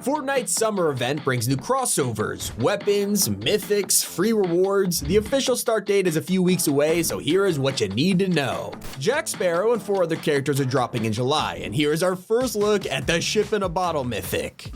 Fortnite's summer event brings new crossovers, weapons, mythics, free rewards. The official start date is a few weeks away, so here is what you need to know. Jack Sparrow and 4 other characters are dropping in July, and here is our first look at the Ship in a Bottle mythic.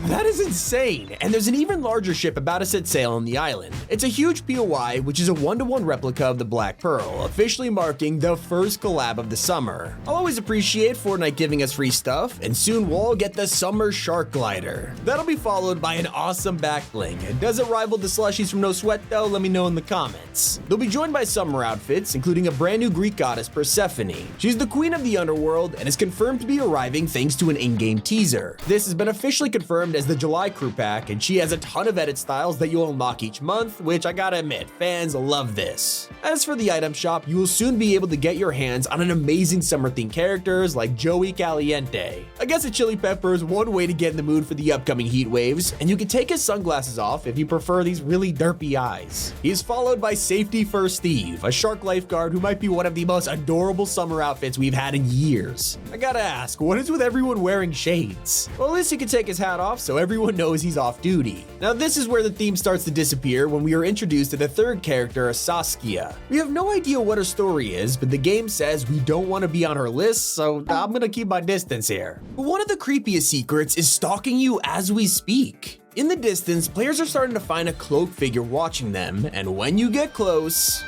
That is insane, and there's an even larger ship about to set sail on the island. It's a huge POI, which is a 1-to-1 replica of the Black Pearl, officially marking the first collab of the summer. I'll always appreciate Fortnite giving us free stuff, and soon we'll all get the Summer Shark Glider. That'll be followed by an awesome back bling. Does it rival the slushies from No Sweat though? Let me know in the comments. They'll be joined by summer outfits, including a brand new Greek goddess Persephone. She's the queen of the underworld and is confirmed to be arriving thanks to an in-game teaser. This has been officially confirmed as the July crew pack, and she has a ton of edit styles that you'll unlock each month, which I gotta admit, fans love this. As for the item shop, you will soon be able to get your hands on an amazing summer themed characters like Joey Caliente. I guess a chili pepper is one way to get in the mood for the upcoming heat waves, and you can take his sunglasses off if you prefer these really derpy eyes. He is followed by Safety First Steve, a shark lifeguard who might be one of the most adorable summer outfits we've had in years. I gotta ask, what is with everyone wearing shades? Well, at least he can take his hat off so everyone knows he's off duty. Now this is where the theme starts to disappear when we are introduced to the third character, Saskia. We have no idea what her story is, but the game says we don't want to be on her list, so I'm gonna keep my distance here. But one of the creepiest secrets is stalking you as we speak. In the distance, players are starting to find a cloaked figure watching them, and when you get close...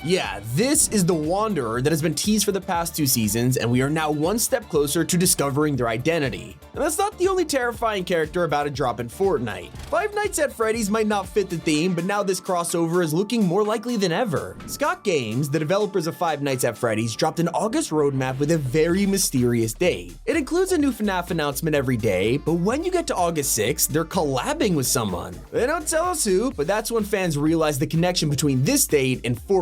Yeah, this is the Wanderer that has been teased for the past 2 seasons, and we are now one step closer to discovering their identity. And that's not the only terrifying character about to drop in Fortnite. Five Nights at Freddy's might not fit the theme, but now this crossover is looking more likely than ever. Scott Games, the developers of Five Nights at Freddy's, dropped an August roadmap with a very mysterious date. It includes a new FNAF announcement every day, but when you get to August 6th, they're collabing with someone. They don't tell us who, but that's when fans realize the connection between this date and Fortnite.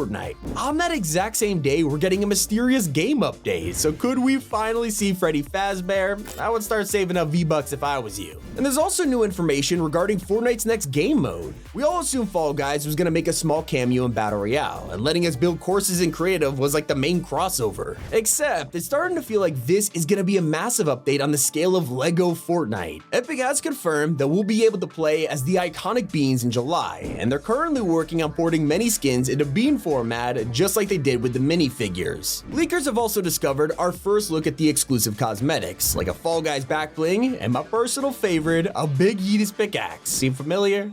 On that exact same day, we're getting a mysterious game update, so could we finally see Freddy Fazbear? I would start saving up V-Bucks if I was you. And there's also new information regarding Fortnite's next game mode. We all assumed Fall Guys was gonna make a small cameo in Battle Royale, and letting us build courses in creative was like the main crossover. Except, it's starting to feel like this is gonna be a massive update on the scale of Lego Fortnite. Epic has confirmed that we'll be able to play as the iconic beans in July, and they're currently working on porting many skins into bean format just like they did with the minifigures. Leakers have also discovered our first look at the exclusive cosmetics, like a Fall Guys back bling, and my personal favorite, a big Yeetus pickaxe. Seem familiar?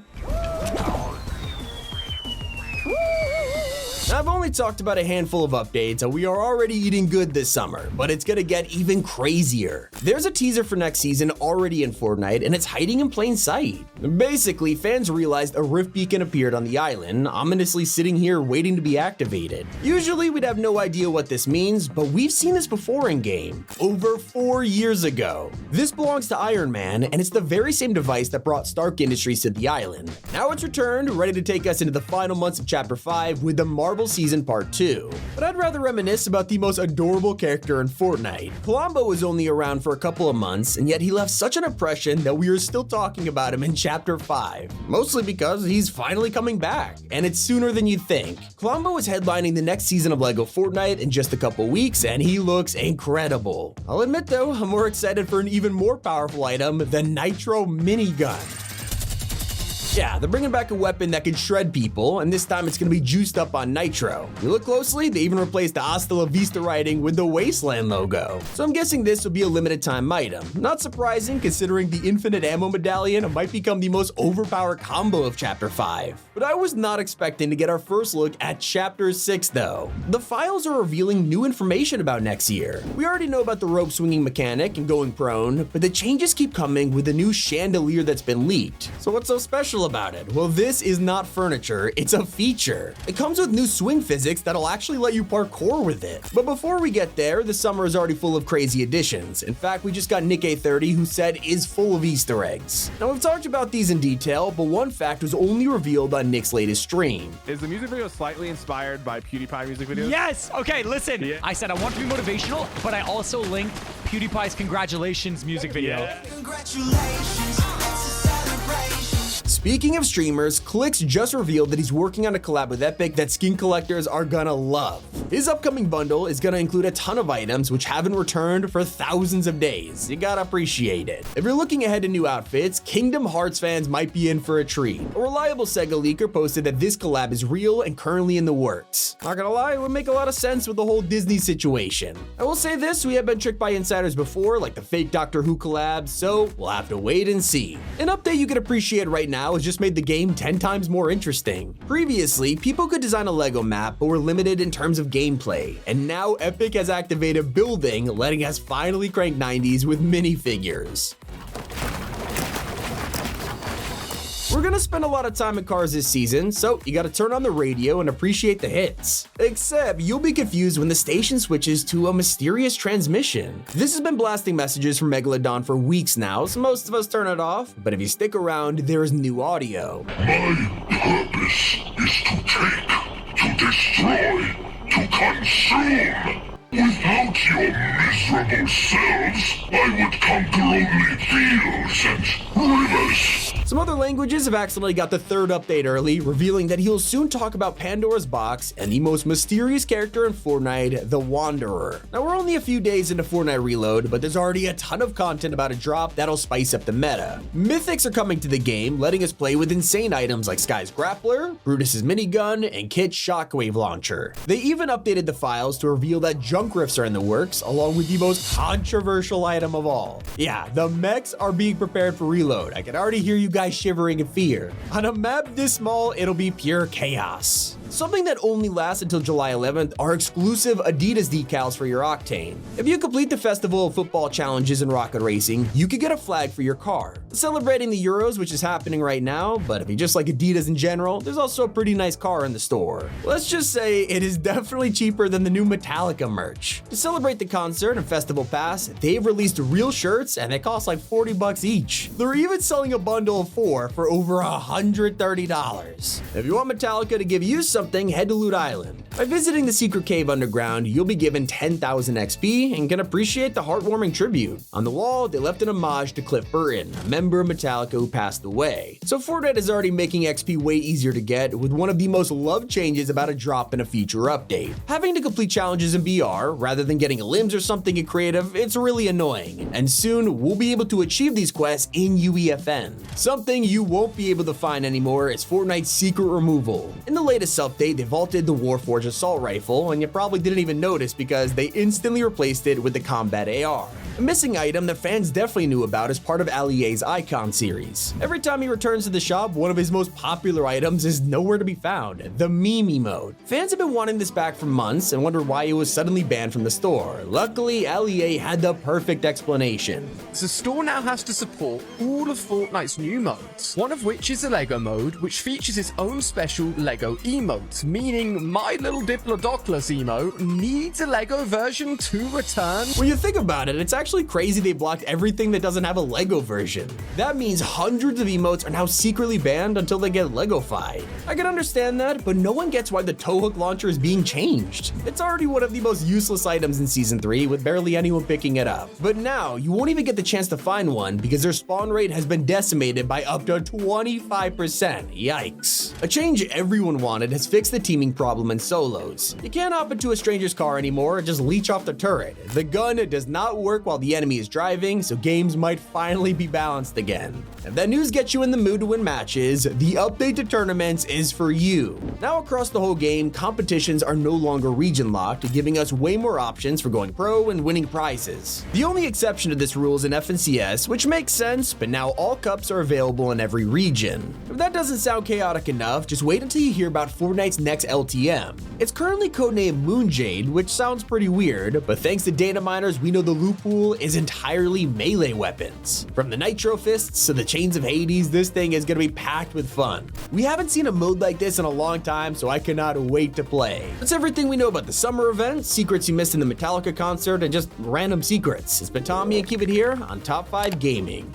I've only talked about a handful of updates, and we are already eating good this summer, but it's gonna get even crazier. There's a teaser for next season already in Fortnite, and it's hiding in plain sight. Basically, fans realized a rift beacon appeared on the island, ominously sitting here waiting to be activated. Usually, we'd have no idea what this means, but we've seen this before in game, over 4 years ago. This belongs to Iron Man, and it's the very same device that brought Stark Industries to the island. Now it's returned, ready to take us into the final months of Chapter 5 with the Marvel Season Part 2. But I'd rather reminisce about the most adorable character in Fortnite. Columbo was only around for a couple of months, and yet he left such an impression that we are still talking about him in Chapter 5. Mostly because he's finally coming back, and it's sooner than you'd think. Columbo is headlining the next season of LEGO Fortnite in just a couple weeks, and he looks incredible. I'll admit though, I'm more excited for an even more powerful item, the Nitro Minigun. Yeah, they're bringing back a weapon that can shred people, and this time it's gonna be juiced up on nitro. If you look closely, they even replaced the Hasta La Vista writing with the Wasteland logo. So I'm guessing this will be a limited time item. Not surprising considering the infinite ammo medallion might become the most overpowered combo of Chapter 5. But I was not expecting to get our first look at Chapter 6 though. The files are revealing new information about next year. We already know about the rope swinging mechanic and going prone, but the changes keep coming with the new chandelier that's been leaked. So what's so special about it? Well, this is not furniture, it's a feature. It comes with new swing physics that'll actually let you parkour with it. But before we get there, the summer is already full of crazy additions. In fact, we just got Nick A30, who said is full of Easter eggs. Now we've talked about these in detail, but one fact was only revealed on Nick's latest stream. Is the music video slightly inspired by PewDiePie music videos? Yes! Okay, listen. Yeah. I said I want to be motivational, but I also linked PewDiePie's Congratulations music video. Yeah. Congratulations, it's a celebration. Speaking of streamers, Clix just revealed that he's working on a collab with Epic that skin collectors are gonna love. His upcoming bundle is gonna include a ton of items which haven't returned for thousands of days. You gotta appreciate it. If you're looking ahead to new outfits, Kingdom Hearts fans might be in for a treat. A reliable Sega leaker posted that this collab is real and currently in the works. Not gonna lie, it would make a lot of sense with the whole Disney situation. I will say this, we have been tricked by insiders before, like the fake Doctor Who collabs, so we'll have to wait and see. An update you can appreciate right now has just made the game 10 times more interesting. Previously, people could design a Lego map, but were limited in terms of gameplay, and now Epic has activated building, letting us finally crank 90s with minifigures. We're gonna spend a lot of time in cars this season, so you gotta turn on the radio and appreciate the hits. Except you'll be confused when the station switches to a mysterious transmission. This has been blasting messages from Megalodon for weeks now, so most of us turn it off, but if you stick around, there is new audio. My purpose is to take, to destroy, to consume. Without your miserable selves, I would conquer only fields and rivers. Some other languages have accidentally got the third update early, revealing that he'll soon talk about Pandora's Box and the most mysterious character in Fortnite, the Wanderer. Now we're only a few days into Fortnite Reload, but there's already a ton of content about a drop that'll spice up the meta. Mythics are coming to the game, letting us play with insane items like Sky's Grappler, Brutus's minigun, and Kit's shockwave launcher. They even updated the files to reveal that junk rifts are in the works, along with the most controversial item of all. Yeah, the mechs are being prepared for Reload. I can already hear you guys shivering in fear. On a map this small, it'll be pure chaos. Something that only lasts until July 11th are exclusive Adidas decals for your Octane. If you complete the Festival of Football challenges in Rocket Racing, you could get a flag for your car. Celebrating the Euros, which is happening right now, but if you just like Adidas in general, there's also a pretty nice car in the store. Let's just say it is definitely cheaper than the new Metallica merch. To celebrate the concert and Festival Pass, they've released real shirts and they cost like $40 each. They're even selling a bundle of 4 for over $130. If you want Metallica to give you something, head to Loot Island. By visiting the secret cave underground, you'll be given 10,000 XP and can appreciate the heartwarming tribute. On the wall, they left an homage to Cliff Burton, a member of Metallica who passed away. So Fortnite is already making XP way easier to get, with one of the most loved changes about a drop in a future update. Having to complete challenges in BR, rather than getting limbs or something in creative, it's really annoying. And soon, we'll be able to achieve these quests in UEFN. Something you won't be able to find anymore is Fortnite's secret removal. In the latest update, they vaulted the Warforged assault rifle, and you probably didn't even notice because they instantly replaced it with the combat AR. A missing item that fans definitely knew about is part of Allier's Icon series. Every time he returns to the shop, one of his most popular items is nowhere to be found, the meme emote. Fans have been wanting this back for months and wondered why it was suddenly banned from the store. Luckily, Allier had the perfect explanation. The store now has to support all of Fortnite's new modes, one of which is the LEGO mode, which features its own special LEGO emote, meaning My Little Diplodocus emo needs a LEGO version to return. When you think about it, it's actually crazy they blocked everything that doesn't have a LEGO version. That means hundreds of emotes are now secretly banned until they get LEGOfied. I can understand that, but no one gets why the towhook launcher is being changed. It's already one of the most useless items in Season 3, with barely anyone picking it up. But now, you won't even get the chance to find one because their spawn rate has been decimated by up to 25%. Yikes. A change everyone wanted has fixed the teaming problem in solos. You can't hop into a stranger's car anymore and just leech off the turret. The gun does not work while the enemy is driving, so games might finally be balanced again. If that news gets you in the mood to win matches, the update to tournaments is for you. Now across the whole game, competitions are no longer region locked, giving us way more options for going pro and winning prizes. The only exception to this rule is in FNCS, which makes sense, but now all cups are available in every region. If that doesn't sound chaotic enough, just wait until you hear about Fortnite's next LTM. It's currently codenamed Moon Jade, which sounds pretty weird, but thanks to data miners, we know the loot pool is entirely melee weapons. From the Nitro Fists to the Chains of Hades, this thing is gonna be packed with fun. We haven't seen a mode like this in a long time, so I cannot wait to play. That's everything we know about the summer event, secrets you missed in the Metallica concert, and just random secrets. It's been Tommy, and keep it here on Top 5 Gaming.